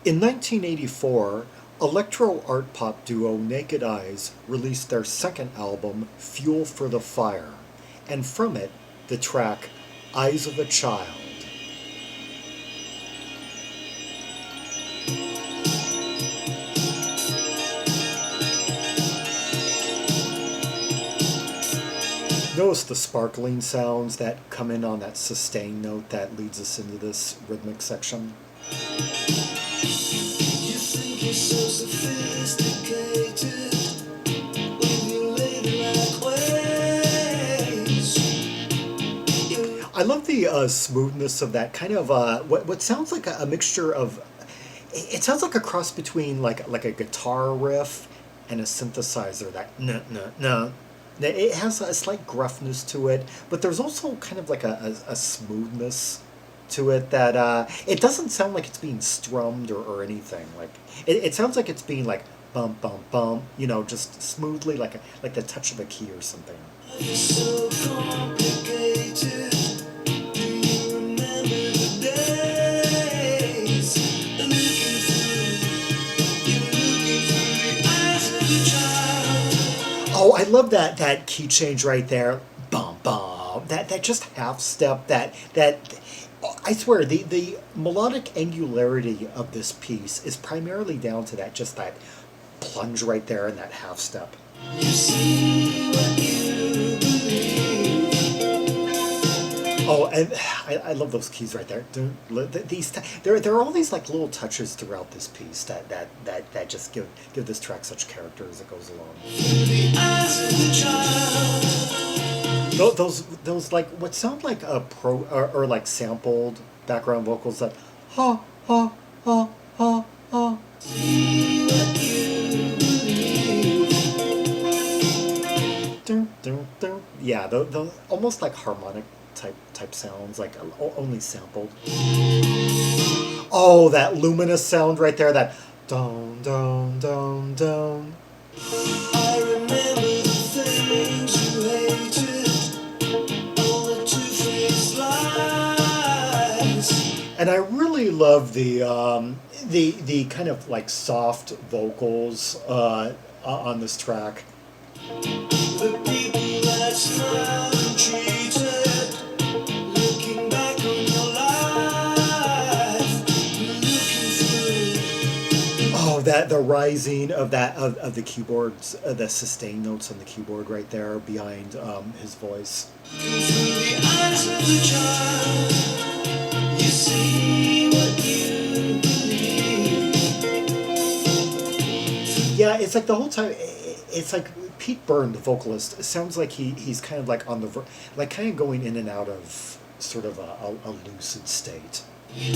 In 1984, electro art pop duo Naked Eyes released their second album, Fuel for the Fire, and from it, the track Eyes of a Child. Notice the sparkling sounds that come in on that sustain note that leads us into this rhythmic section. I love the smoothness of that kind of what sounds like a mixture of. It sounds like a cross between like a guitar riff and a synthesizer. That no. It has a slight gruffness to it, but there's also kind of like a smoothness to it that it doesn't sound like it's being strummed or anything. It sounds like it's being like bump bump bump, just smoothly like the touch of a key or something. So complicated. Oh, I love that key change right there. Bum bum. That just half step. That I swear the melodic angularity of this piece is primarily down to that plunge right there and that half step. You see what you believe. Oh, and I love those keys right there. There are all these like little touches throughout this piece that just give this track such character as it goes along. Those like what sound like a pro or like sampled background vocals that ha ha ha ha ha. Yeah, the almost like harmonic type sounds, like only sampled. Oh, that luminous sound right there, that don don don don. I remember the things you hated, all the two-faced lies. And I really love the kind of like soft vocals on this track. The people that smile and treated, looking back on your life, looking through. Oh, the rising of of the keyboards, the sustain notes on the keyboard right there behind his voice. Through the eyes of the child, you see what you believe. Yeah, it's like the whole time. It's like Pete Byrne, the vocalist, sounds like he's kind of like on the like kind of going in and out of sort of a lucid state.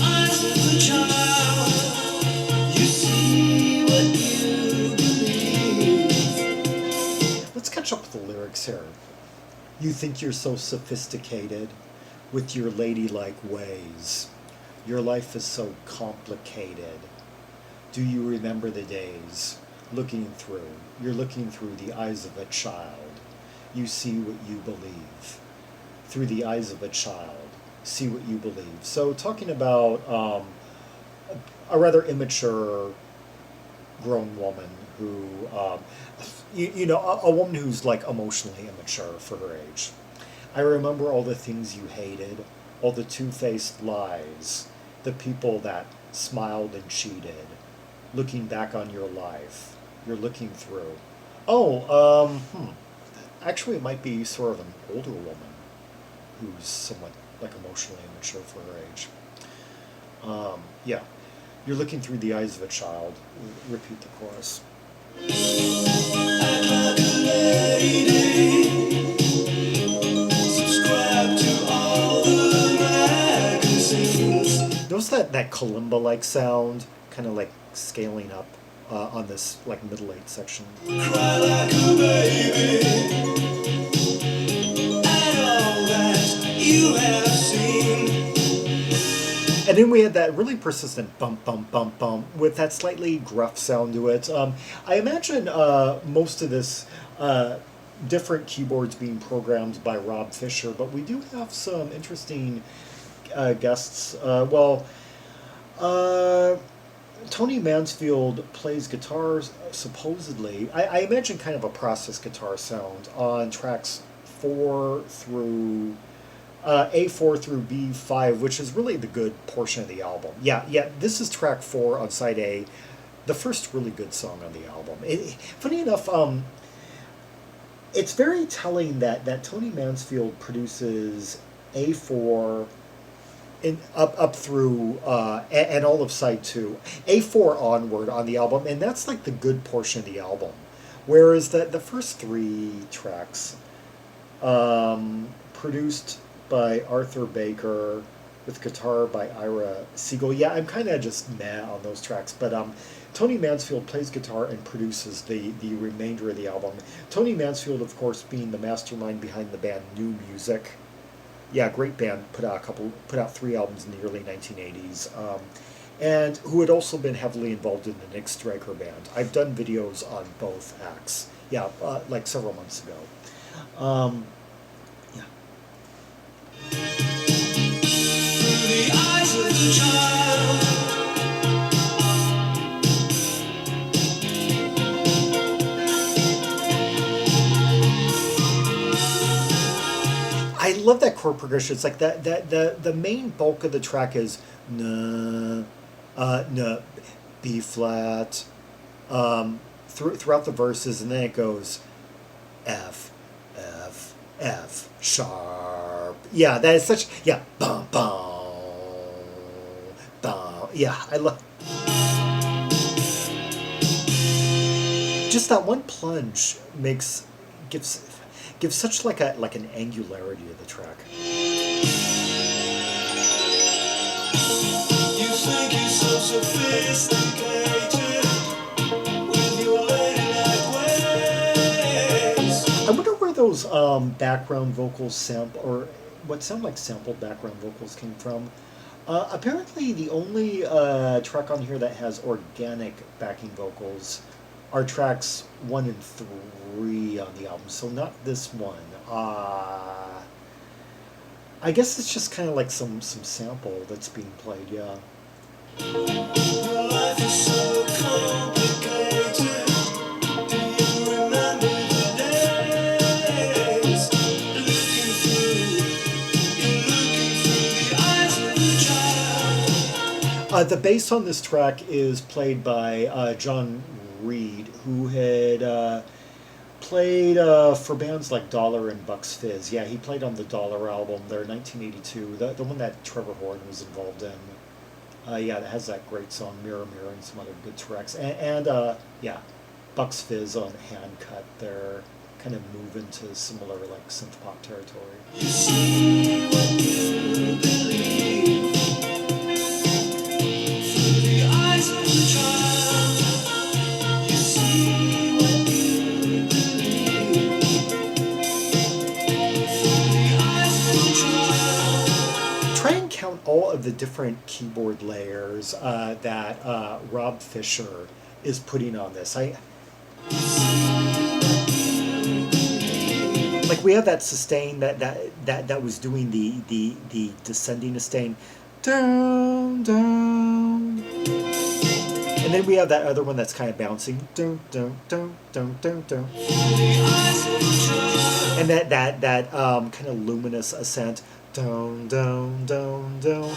Eyes of the child, you see what you believe. Let's catch up with the lyrics here. You think you're so sophisticated with your ladylike ways. Your life is so complicated. Do you remember the days? You're looking through the eyes of a child. You see what you believe. Through the eyes of a child, see what you believe. So talking about a rather immature grown woman who, a woman who's like emotionally immature for her age. I remember all the things you hated, all the two-faced lies, the people that smiled and cheated, looking back on your life. You're looking through. Actually, it might be sort of an older woman who's somewhat like emotionally immature for her age. Yeah, you're looking through the eyes of a child. Repeat the chorus. Act like a lady. Subscribe to all the magazines. Notice that kalimba-like sound, kind of like scaling up. On this like middle 8 section. Cry like a baby at all that you have seen. And then we had that really persistent bump bump bump bump with that slightly gruff sound to it. I imagine most of this different keyboards being programmed by Rob Fisher, but we do have some interesting guests. Tony Mansfield plays guitars supposedly. I imagine kind of a process guitar sound on tracks 4 through A4 through B5, which is really the good portion of the album. Yeah, yeah. This is track 4 on side A, the first really good song on the album. Funny enough, it's very telling that Tony Mansfield produces A4 up through and all of side 2, A4 onward on the album, and that's like the good portion of the album. Whereas the first 3 tracks, produced by Arthur Baker with guitar by Ira Siegel. Yeah, I'm kind of just meh on those tracks, but Tony Mansfield plays guitar and produces the remainder of the album. Tony Mansfield, of course, being the mastermind behind the band New Music. Yeah, great band. Put out 3 albums in the early 1980s, and who had also been heavily involved in the Nick Stryker band. I've done videos on both acts. Yeah, like several months ago. Yeah. Through the eyes of the child. I love that chord progression. It's like the main bulk of the track is na, na, B flat, throughout the verses, and then it goes F, F, F, sharp. Yeah, that is such, yeah, bum, bum, bum. Yeah, I love. Just that one plunge gives such like an angularity to the track. You think you're so sophisticated with your ladylike ways. I wonder where those background vocals or what sound like sampled background vocals came from. Apparently, the only track on here that has organic backing vocals are tracks 1 and 3 on the album, so not this one. I guess it's just kind of like some sample that's being played, yeah. Life is so complicated. Do you remember the days? Looking through the eyes of the child. The bass on this track is played by John Reed, who had played for bands like Dollar and Bucks Fizz. Yeah, he played on the Dollar album, their 1982, the one that Trevor Horn was involved in. Yeah, it has that great song Mirror Mirror and some other good tracks. And yeah, Bucks Fizz on Hand Cut. They're kind of move into similar like synthpop territory. You see what you believe through the eyes of the child. Count all of the different keyboard layers that Rob Fisher is putting on this. Like we have that sustain that was doing the descending sustain, down down, and then we have that other one that's kind of bouncing, down down down down down down, and that kind of luminous ascent. Down, down, down, down.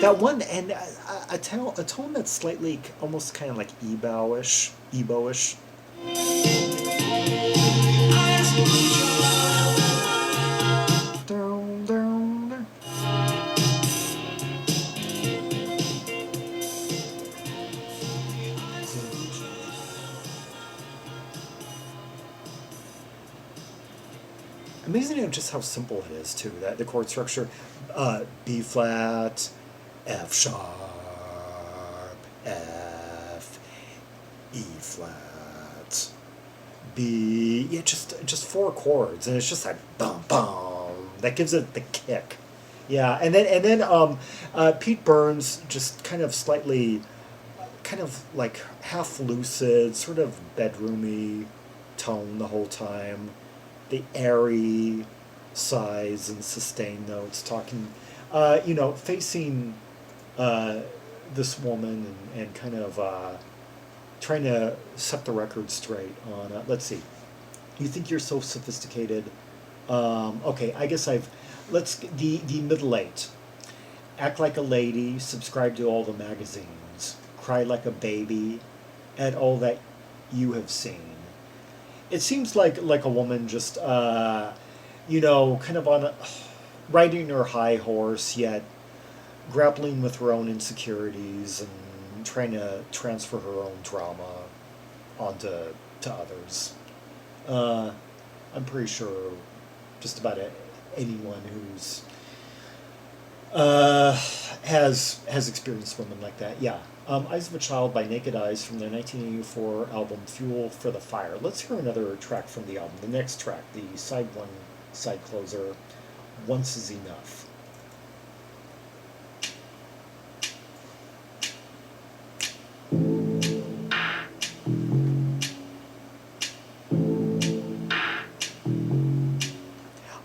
That one, and a tone that's slightly, almost kind of like Ebo-ish. Down, down, down. Amazing just how simple it is too. That the chord structure, B flat, F sharp, F, E flat, B. Yeah, just 4 chords, and it's just like bum bum. That gives it the kick. Yeah, and then Pete Byrne's just kind of slightly, kind of like half lucid, sort of bedroomy tone the whole time. The airy sighs and sustain notes, talking facing uh, this woman and kind of trying to set the record straight on, let's see, you think you're so sophisticated. Okay, I guess the middle eight. Act like a lady, subscribe to all the magazines, cry like a baby at all that you have seen. It seems like a woman just, kind of riding her high horse, yet grappling with her own insecurities and trying to transfer her own drama onto to others. Uh, I'm pretty sure just about anyone who's uh, has experienced women like that. Yeah. Eyes of a Child by Naked Eyes from their 1984 album Fuel for the Fire. Let's hear another track from the album. The next track, the side one, side closer, Once Is Enough.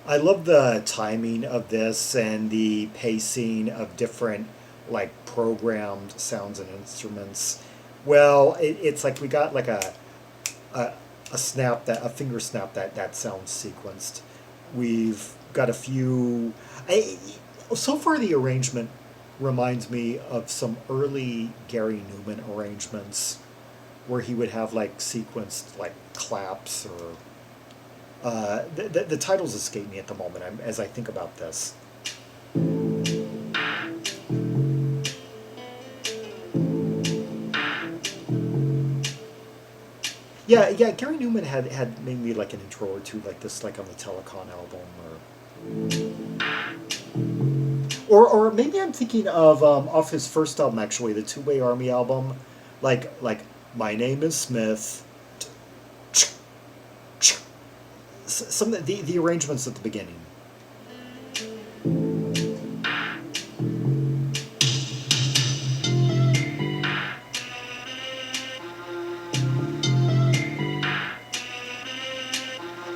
I love the timing of this and the pacing of different like programmed sounds and instruments. Well, it's like we got like a a finger snap that sounds sequenced. We've got a few. So far the arrangement reminds me of some early Gary Newman arrangements where he would have like sequenced like claps or the titles escape me at the moment as I think about this. Yeah. Gary Newman had maybe like an intro or two like this, like on the Telecon album, or maybe I'm thinking of off his first album actually, the Two Way Army album, like My Name Is Smith. Some of the arrangements at the beginning.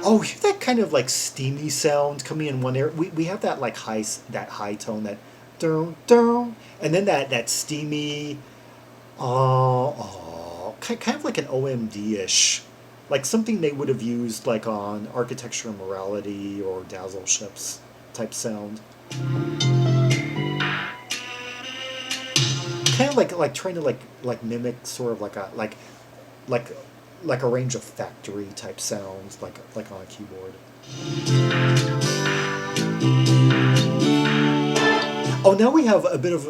Oh, hear that kind of like steamy sound coming in one area. We have that like high tone that dun dun, and then that steamy, kind of like an OMD ish, like something they would have used like on Architecture and Morality or Dazzle Ships type sound. Kind of like trying to like mimic sort of like like a range of factory type sounds like on a keyboard. Oh, now we have a bit of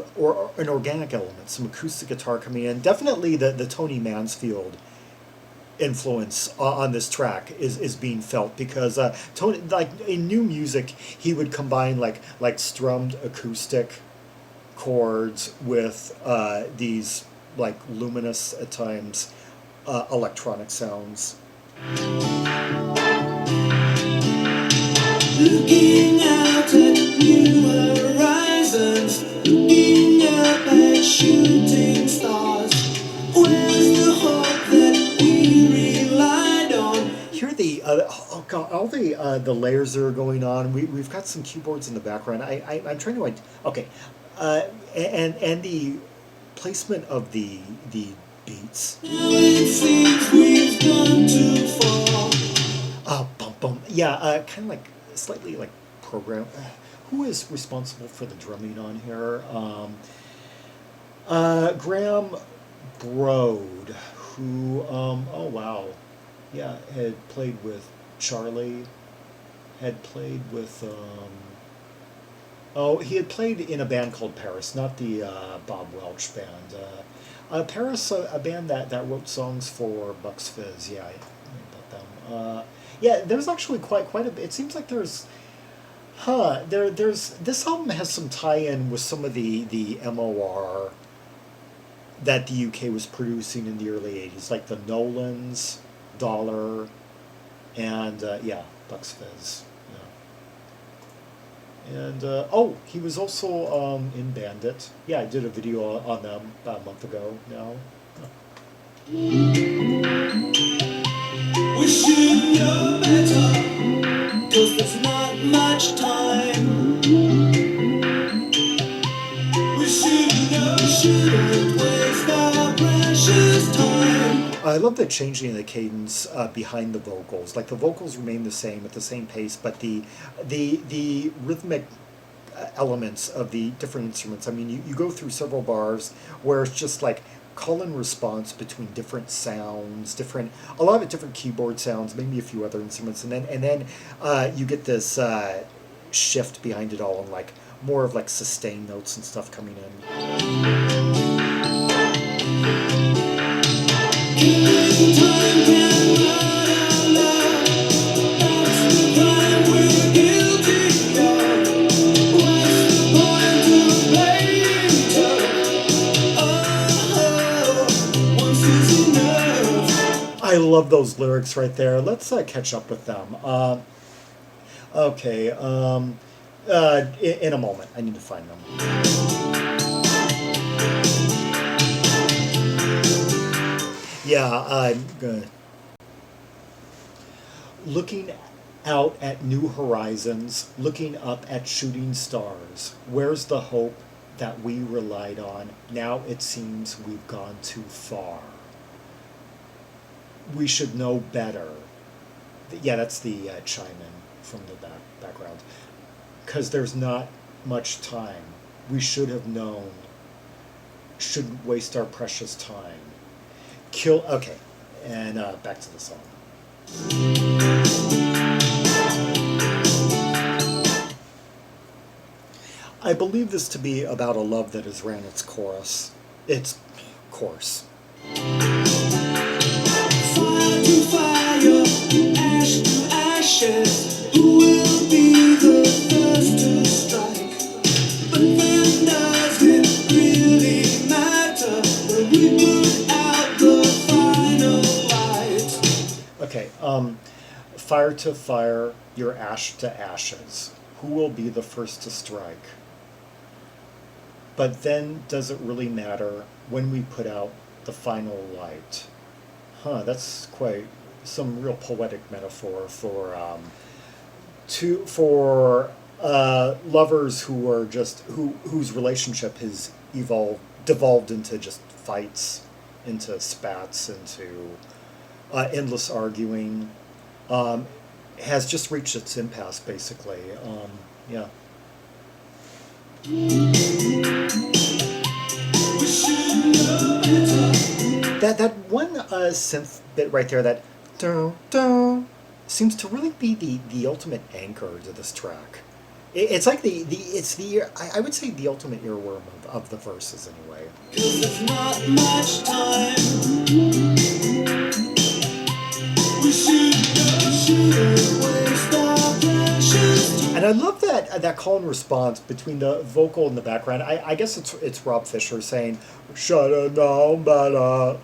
an organic element, some acoustic guitar coming in. Definitely the Tony Mansfield influence on this track is being felt because Tony, like in new music, he would combine like strummed acoustic chords with these like luminous at times electronic sounds. Looking out at new horizons, looking up at shooting stars. Where's the hope that we relied on? Here are the oh god, all the layers that are going on. We've got some keyboards in the background. I'm trying to okay, and the placement of the beats. Now it seems we've gone too far. Oh, bum bum. Yeah, kind of like slightly like program. Who is responsible for the drumming on here? Graham Brode, who oh wow, yeah, had played with Charlie, had played with oh, he had played in a band called Paris, not the Bob Welch band. Paris, a band that wrote songs for Bucks Fizz. Yeah, I know about them. Yeah, there's actually quite a bit. It seems like there's, there's this album has some tie-in with some of the MOR that the UK was producing in the early '80s, like the Nolans, Dollar, and yeah, Bucks Fizz. And oh, he was also in Bandit. Yeah, I did a video on them about a month ago now. We should know better, 'cause there's not much time. I love the changing of the cadence behind the vocals. Like the vocals remain the same at the same pace, but the rhythmic elements of the different instruments. I mean, you go through several bars where it's just like call and response between different sounds, a lot of different keyboard sounds, maybe a few other instruments, and then you get this shift behind it all, and like more of like sustained notes and stuff coming in. I love those lyrics right there. Let's catch up with them. Okay, in a moment. I need to find them. Yeah, I'm good. Looking out at new horizons, looking up at shooting stars. Where's the hope that we relied on? Now it seems we've gone too far. We should know better. Yeah, that's the chime in from the background. Because there's not much time. We should have known. Shouldn't waste our precious time. Okay, and back to the song. I believe this to be about a love that has ran its course. Its course. Fire to fire, ash to ashes. Who will be the first to strike? But then does it really matter when we put out the final light? Okay, fire to fire, your ash to ashes. Who will be the first to strike? But then does it really matter when we put out the final light? That's quite some real poetic metaphor for lovers who are just whose relationship has devolved into just fights, into spats, into endless arguing, has just reached its impasse, basically. Yeah. That one synth bit right there, that dun, dun, seems to really be the ultimate anchor to this track. It's like I would say the ultimate earworm of the verses anyway. 'Cause there's not much time. We shouldn't waste our precious time. And I love that call and response between the vocal and the background. I guess it's Rob Fisher saying, "Shut it down, better."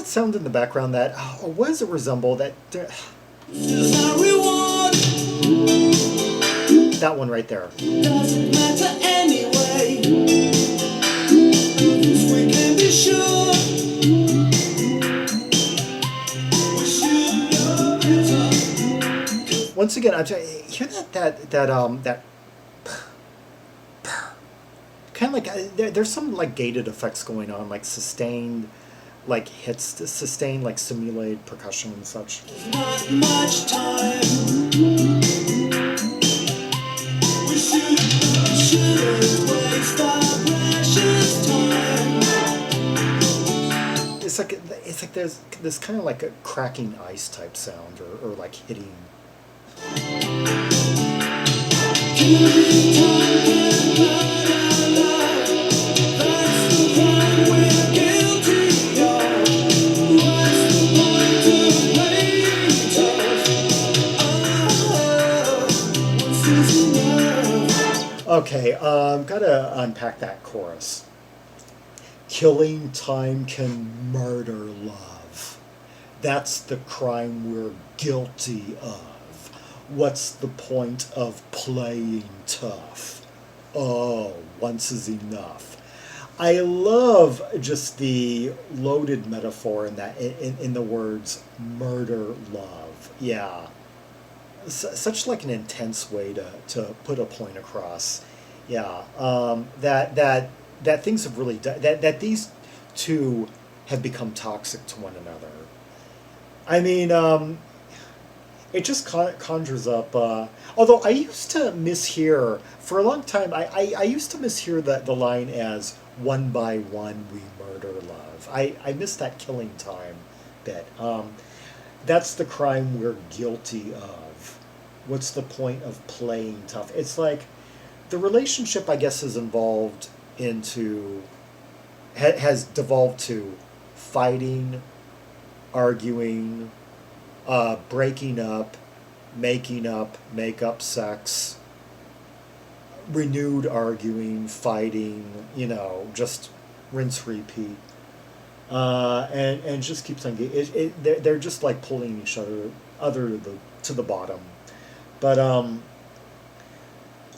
Sound in the background that, or what does it resemble? That one right there. Doesn't matter anyway. We can be sure. We should know better. Once again, I'm hear that kind of like there's some like gated effects going on, like sustained. Like hits, sustained, like simulated percussion and such. Not much time. We shouldn't waste our precious time. It's like there's this kind of like a cracking ice type sound, or like hitting. Okay, gotta unpack that chorus. Killing time can murder love. That's the crime we're guilty of. What's the point of playing tough? Oh, once is enough. I love just the loaded metaphor in that in the words murder love. Yeah, such like an intense way to put a point across. Yeah, that things have really that these two have become toxic to one another. I mean, it just conjures up. Although I used to mishear for a long time, I used to mishear the line as "one by one we murder love." I missed that killing time bit. That's the crime we're guilty of. What's the point of playing tough? It's like the relationship, I guess, is involved into has devolved to fighting, arguing, breaking up, making up, make up sex, renewed arguing, fighting, just rinse repeat. And just keeps on getting they're just like pulling each other to the bottom. But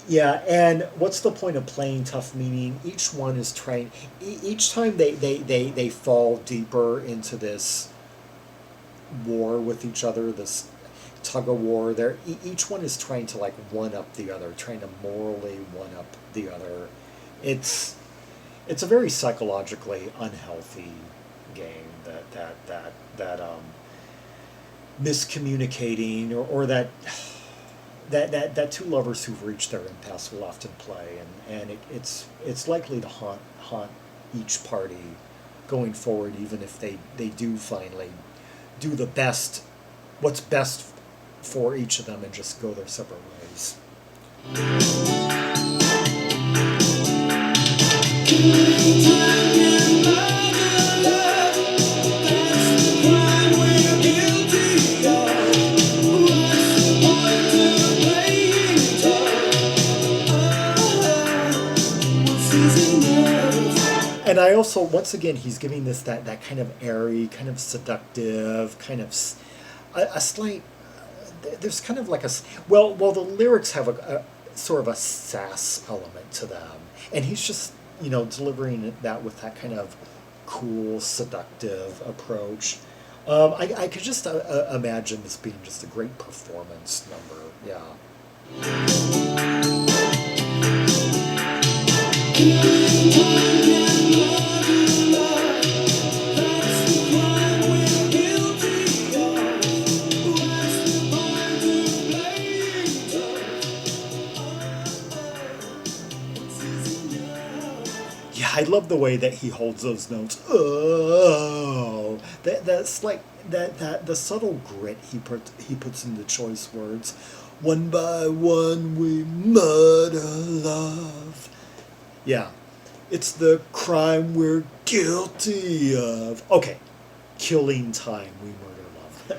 yeah, and what's the point of playing tough? Meaning each one is trying. Each time they fall deeper into this war with each other, this tug of war. Each one is trying to like one up the other, trying to morally one up the other. It's a very psychologically unhealthy game that miscommunicating or that two lovers who've reached their impasse will often play, and it's likely to haunt each party going forward, even if they do finally do what's best for each of them and just go their separate ways. And I also, once again, he's giving this that kind of airy, kind of seductive, kind of a slight. There's kind of like well, the lyrics have a sort of a sass element to them, and he's just delivering that with that kind of cool, seductive approach. I could just imagine this being just a great performance number. Yeah. Yeah, I love the way that he holds those notes. Oh, that's like that the subtle grit he puts into choice words. One by one we murder love. Yeah, it's the crime we're guilty of. Okay, killing time we murder love.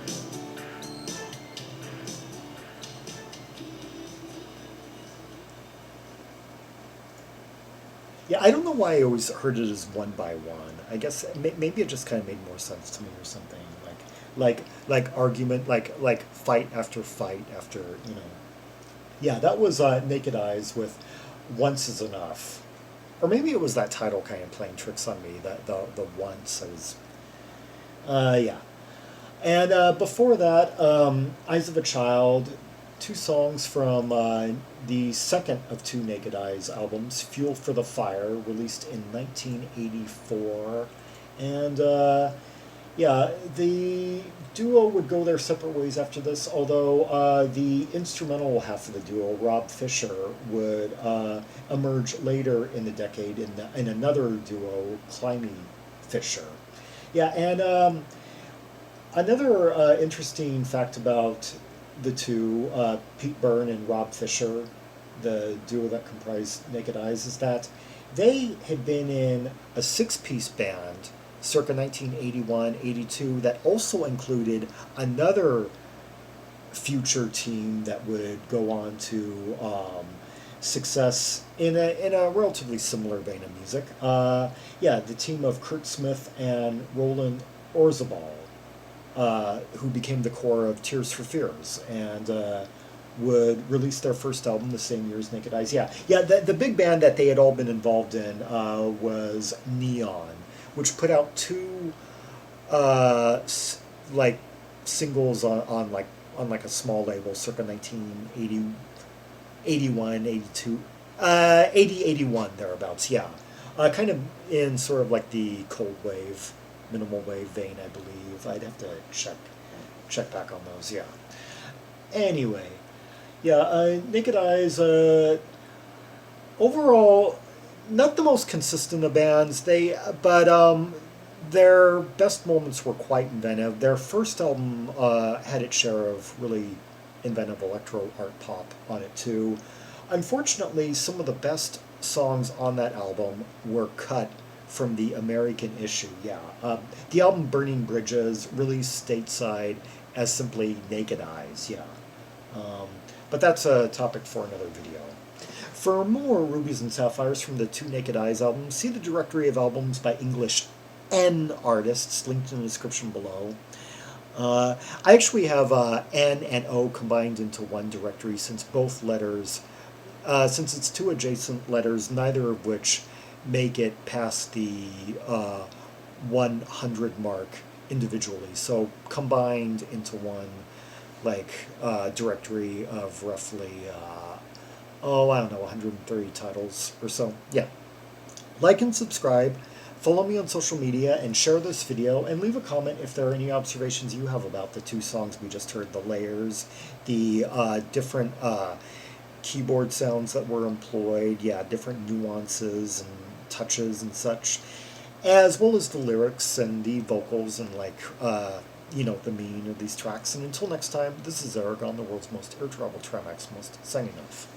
Yeah, I don't know why I always heard it as one by one. I guess maybe it just kind of made more sense to me or something. Like argument, like fight after. Yeah, that was Naked Eyes with Once Is Enough, or maybe it was that title kind of playing tricks on me. That the once is, yeah. And before that, Eyes of a Child, two songs from the second of two Naked Eyes albums, Fuel for the Fire, released in 1984. And yeah, the duo would go their separate ways after this, although the instrumental half of the duo, Rob Fisher, would emerge later in the decade in another duo, Climby Fisher. Yeah, and another interesting fact about the two, Pete Byrne and Rob Fisher, the duo that comprised Naked Eyes, is that they had been in a six-piece band circa 1981-82 that also included another future team that would go on to success in a relatively similar vein of music. Yeah, the team of Kurt Smith and Roland Orzabal, who became the core of Tears for Fears, and would release their first album the same year as Naked Eyes. Yeah, yeah. The big band that they had all been involved in was Neon, which put out two like singles on like a small label, circa 1980, 81, 82, 80, 81 thereabouts. Yeah, kind of in sort of like the cold wave, minimal wave vein, I believe. I'd have to check back on those. Yeah. Anyway, yeah, Naked Eyes, overall, not the most consistent of bands. But their best moments were quite inventive. Their first album had its share of really inventive electro art pop on it too. Unfortunately, some of the best songs on that album were cut from the American issue. Yeah, the album Burning Bridges, released stateside as simply Naked Eyes. Yeah. Um, but that's a topic for another video. For more Rubies and Sapphires from the two Naked Eyes albums, see the directory of albums by English N artists linked in the description below. I actually have N and O combined into one directory since both letters, since it's two adjacent letters, neither of which make it past the 100 mark individually. So combined into one directory of roughly, I don't know, 130 titles or so. Yeah. Like and subscribe, follow me on social media, and share this video, and leave a comment if there are any observations you have about the two songs we just heard, the layers, the different keyboard sounds that were employed, yeah, different nuances and touches and such, as well as the lyrics and the vocals and the meaning of these tracks. And until next time, this is Zaragon, the world's most air travel Tramax most, signing off.